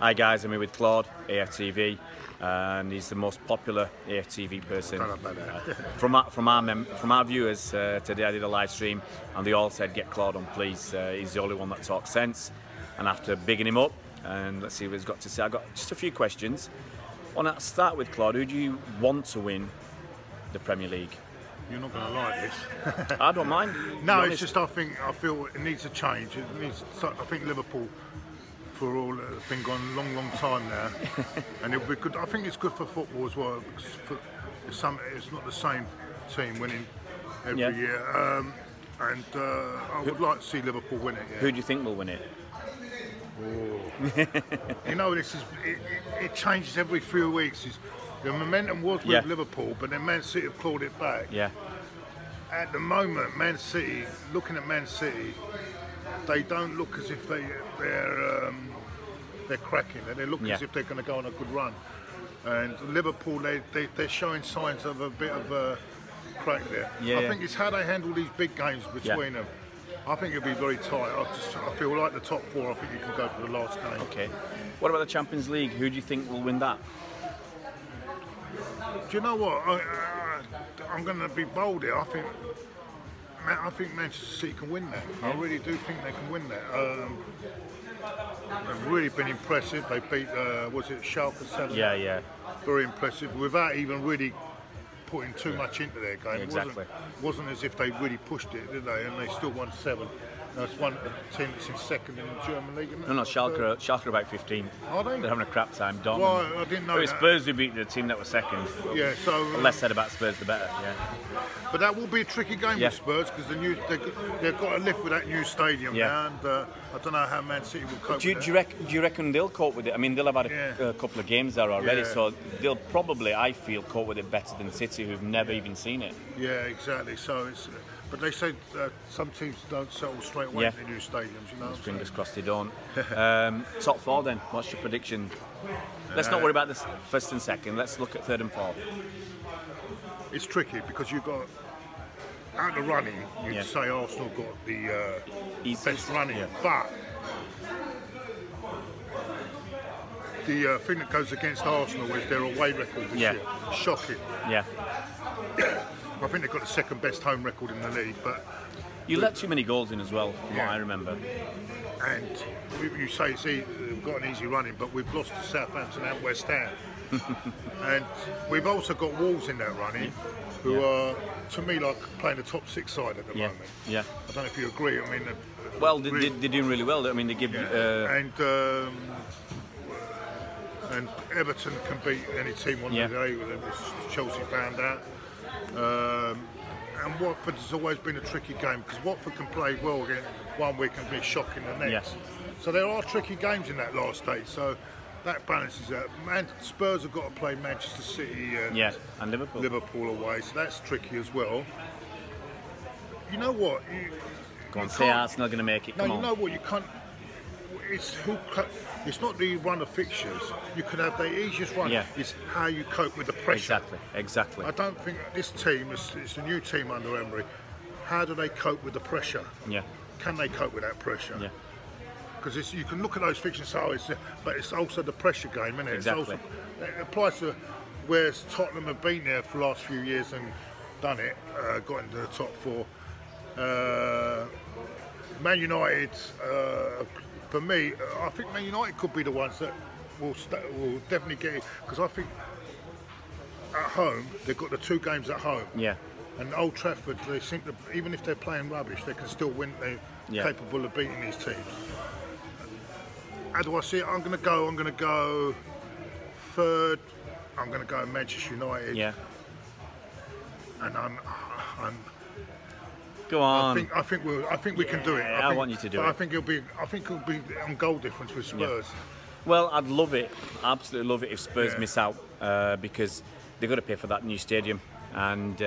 Hi guys, I'm here with Claude, Aftv, and he's the most popular Aftv person. From our viewers today, I did a live stream, and they all said, "Get Claude on, please. He's the only one that talks sense." And after bigging him up, and let's see what he's got to say. I've got just a few questions. I want to start with Claude. Who do you want to win the Premier League? You're not going to like this. I don't mind. No, it's just I feel it needs a change. It needs. I think Liverpool, for all it's been gone a long time now, and it'll be good. I think it's good for football as well because it's not the same team winning every year, and I would like to see Liverpool win it. Yeah. Who do you think will win it? Oh. You know, it changes every few weeks. The momentum was with Liverpool, but then Man City have clawed it back. Yeah. At the moment, Man City, looking at Man City, they don't look as if they're cracking. They look as if they're going to go on a good run. And Liverpool, they're showing signs of a bit of a crack there. I think it's how they handle these big games between them. I think it'll be very tight. I feel like the top four, I think you can go to the last game. Okay. What about the Champions League? Who do you think will win that? Do you know what? I'm going to be bold here. I think Manchester City can win that. I really do think they can win that. They've really been impressive. They beat, was it Schalke 7? Yeah. Very impressive, without even really putting too much into their game. Exactly. It wasn't as if they really pushed it, did they? And they still won 7. That's one team that's in second in the German league, isn't it? No, Schalke are about 15. Are they? They're having a crap time. Well, I didn't know that. Spurs who beat the team that was second. Yeah, so... The less said about Spurs, the better, yeah. But that will be a tricky game with Spurs, because they've got to live with that new stadium now, and I don't know how Man City will cope with it. Do you reckon they'll cope with it? I mean, they'll have had a couple of games there already, so they'll probably, I feel, cope with it better than City, who've never even seen it. Yeah, exactly. So it's... But they said some teams don't settle straight away in the new stadiums, you know. Fingers crossed they don't. Top 4 then, what's your prediction? Let's not worry about the first and second, let's look at third and fourth. It's tricky because you've got, out of the running, you'd say Arsenal got the best running, but the thing that goes against Arsenal is their away record this year. Shocking. Yeah. I think they've got the second best home record in the league, but... You let too many goals in as well, from what I remember. And you say we've got an easy running, but we've lost to Southampton and West Ham. And we've also got Wolves in that running, who are, to me, like playing the top 6 side at the moment. Yeah. I don't know if you agree. I mean... Well, they're doing really well. I mean, they give... And Everton can beat any team on the day, as Chelsea found out. And Watford has always been a tricky game because Watford can play well again one week and be shocking the next. So there are tricky games in that last stage. So that balances out. Spurs have got to play Manchester City and Liverpool away, so that's tricky as well. You know what? Go on, say Arsenal going to make it. Come on. You know what? You can't. It's not the run of fixtures. You could have the easiest run. It's how you cope with the pressure. Exactly. I don't think this team, it's a new team under Emery. How do they cope with the pressure? Can they cope with that pressure? Because you can look at those fixtures, but it's also the pressure game, isn't it? Exactly. It applies to where Tottenham have been there for the last few years and done it, got into the top 4. Man United. For me, I think Man United could be the ones that will definitely get it, because I think at home they've got the 2 games at home. And Old Trafford, they seem to, even if they're playing rubbish, they can still win. They're capable of beating these teams. How do I see it? I'm going to go third. I'm going to go Manchester United. And I'm Go on. I think we can do it. I want you to do it. I think it'll be on goal difference with Spurs. Well, I'd love it, absolutely love it if Spurs miss out because they've got to pay for that new stadium, and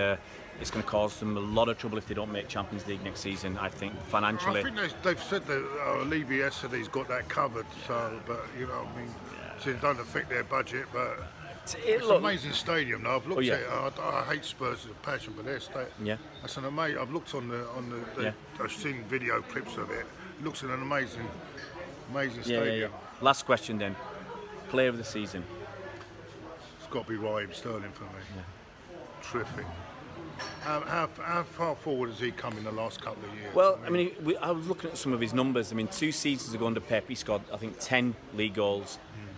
it's going to cause them a lot of trouble if they don't make Champions League next season. I think financially. I think they've said that Levy yesterday's got that covered. So, but you know, I mean, so it don't affect their budget, but. It's an amazing stadium. Now I've looked at it. I hate Spurs as a passion, but their stadium. That's an amazing. I've looked on the I've seen video clips of it. It looks an amazing stadium. Last question then. player of the season? It's got to be Raheem Sterling for me. Yeah. Terrific. How far forward has he come in the last couple of years? Well, I mean, I was looking at some of his numbers. I mean, 2 seasons ago under Pep, he scored, I think, 10 league goals.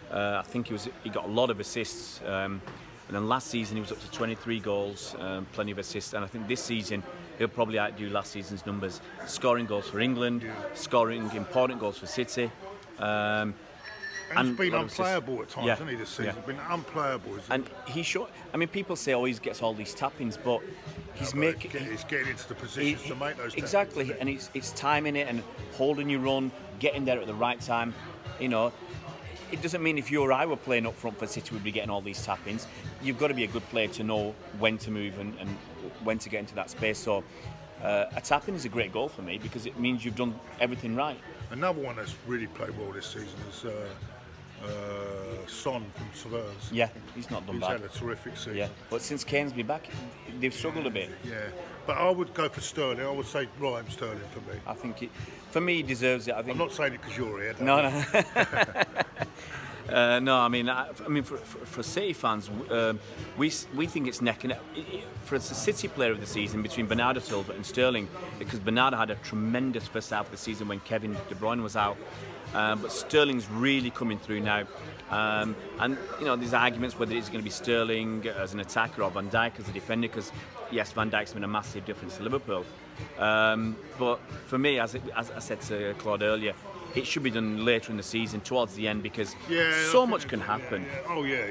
I think he got a lot of assists. And then last season he was up to 23 goals, plenty of assists. And I think this season he'll probably outdo last season's numbers. Scoring goals for England, scoring important goals for City. And he's been unplayable at times, hasn't he, this season? He's been unplayable. And he short. I mean, people say, oh, he gets all these tap-ins, but he's he's getting into the positions to make those tap-ins. Exactly, and it's timing it and holding your run, getting there at the right time. You know, it doesn't mean if you or I were playing up front for City, we'd be getting all these tap-ins. You've got to be a good player to know when to move and when to get into that space. So a tap-in is a great goal for me because it means you've done everything right. Another one that's really played well this season is Son from Spurs. Yeah, he's not done bad. He's had a terrific season. Yeah, but since Kane's been back, they've struggled a bit. Yeah, but I would go for Sterling. I would say Raheem Sterling for me. I think for me, he deserves it. I think. I'm not saying it because you're here. No. No, I mean, for City fans, we think it's neck and neck. For a City player of the season between Bernardo Silva and Sterling, because Bernardo had a tremendous first half of the season when Kevin De Bruyne was out, but Sterling's really coming through now. And you know, there's arguments whether it's going to be Sterling as an attacker or Van Dijk as a defender, because yes, Van Dijk's been a massive difference to Liverpool. But for me, as I said to Claude earlier, it should be done later in the season, towards the end, because so much can happen. Yeah. Oh yeah.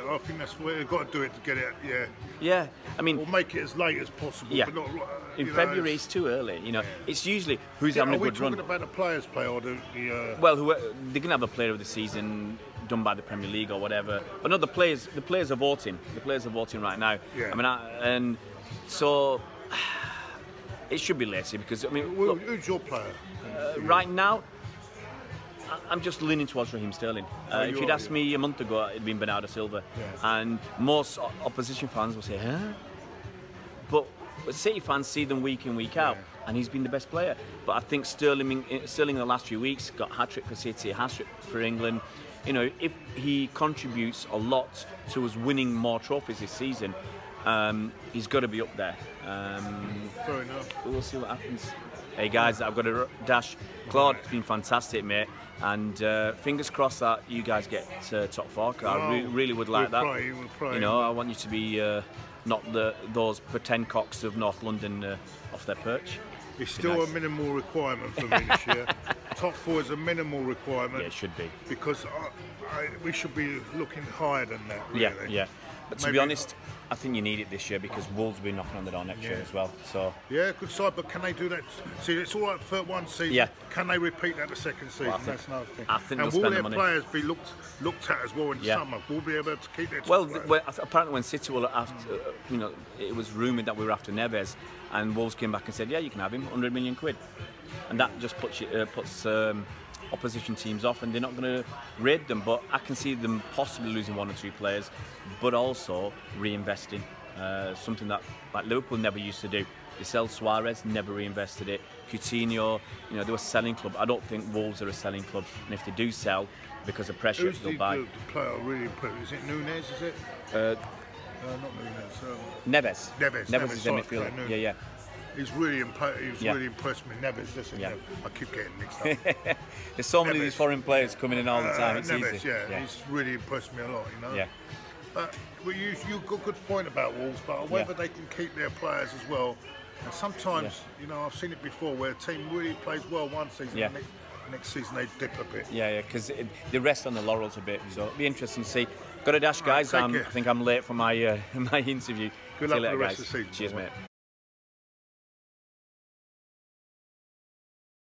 I think that's where they've got to do it to get it. Yeah. Yeah, I mean, or make it as late as possible. Yeah. But not, in February, it's too early. You know, it's usually who's having a good run. Are we talking about the players' play or the? Well, they can have a player of the season done by the Premier League or whatever. But no, the players are voting. The players are voting right now. Yeah. I mean, and so it should be later because I mean, look, who's your player? Right now, I'm just leaning towards Raheem Sterling. If you'd asked me a month ago, it'd been Bernardo Silva. Yeah. And most opposition fans will say, huh? But City fans see them week in, week out, and he's been the best player. But I think Sterling in the last few weeks got hat-trick for City, hat-trick for England. You know, if he contributes a lot to us winning more trophies this season, he's got to be up there. Fair enough. We'll see what happens. Hey guys, I've got to dash. Claude, it's been fantastic, mate. And fingers crossed that you guys get top 4. I really would like that. We'll pray. You know, I want you to be not those pretend cocks of North London off their perch. It's still a minimal requirement for me this year. Top 4 is a minimal requirement. Yeah, it should be. Because we should be looking higher than that, really. Yeah. But to be honest, I think you need it this year because Wolves will be knocking on the door next year as well. So yeah, good side, but can they do that? See, it's all right for one season. Yeah. Can they repeat that the second season? Well, that's another thing. I think and will their players be looked at as well in the summer? Will be able to keep their apparently when City were after, you know, it was rumoured that we were after Neves, and Wolves came back and said, yeah, you can have him, 100 million quid, and that just puts opposition teams off, and they're not going to raid them. But I can see them possibly losing 1 or 2 players, but also reinvesting, something that Liverpool never used to do. They sell Suarez, never reinvested it. Coutinho, you know, they were a selling club. I don't think Wolves are a selling club, and if they do sell because of pressure, they'll buy. Who's the player really impressed? Is it Nunez? Is it? Not Nunez. Neves is the midfielder. Yeah. He's really impressed me. Neves, listen, I keep getting mixed up. There's so many of these foreign players coming in all the time. It's Neves, easy. He's really impressed me a lot, you know. Yeah. But you've got a good point about Wolves, but whether they can keep their players as well. And sometimes, you know, I've seen it before where a team really plays well one season, and next season they dip a bit. Yeah, because they rest on the laurels a bit. So it'll be interesting to see. Got a dash, guys. I think I'm late for my my interview. Good luck for the rest of the season. Cheers, mate.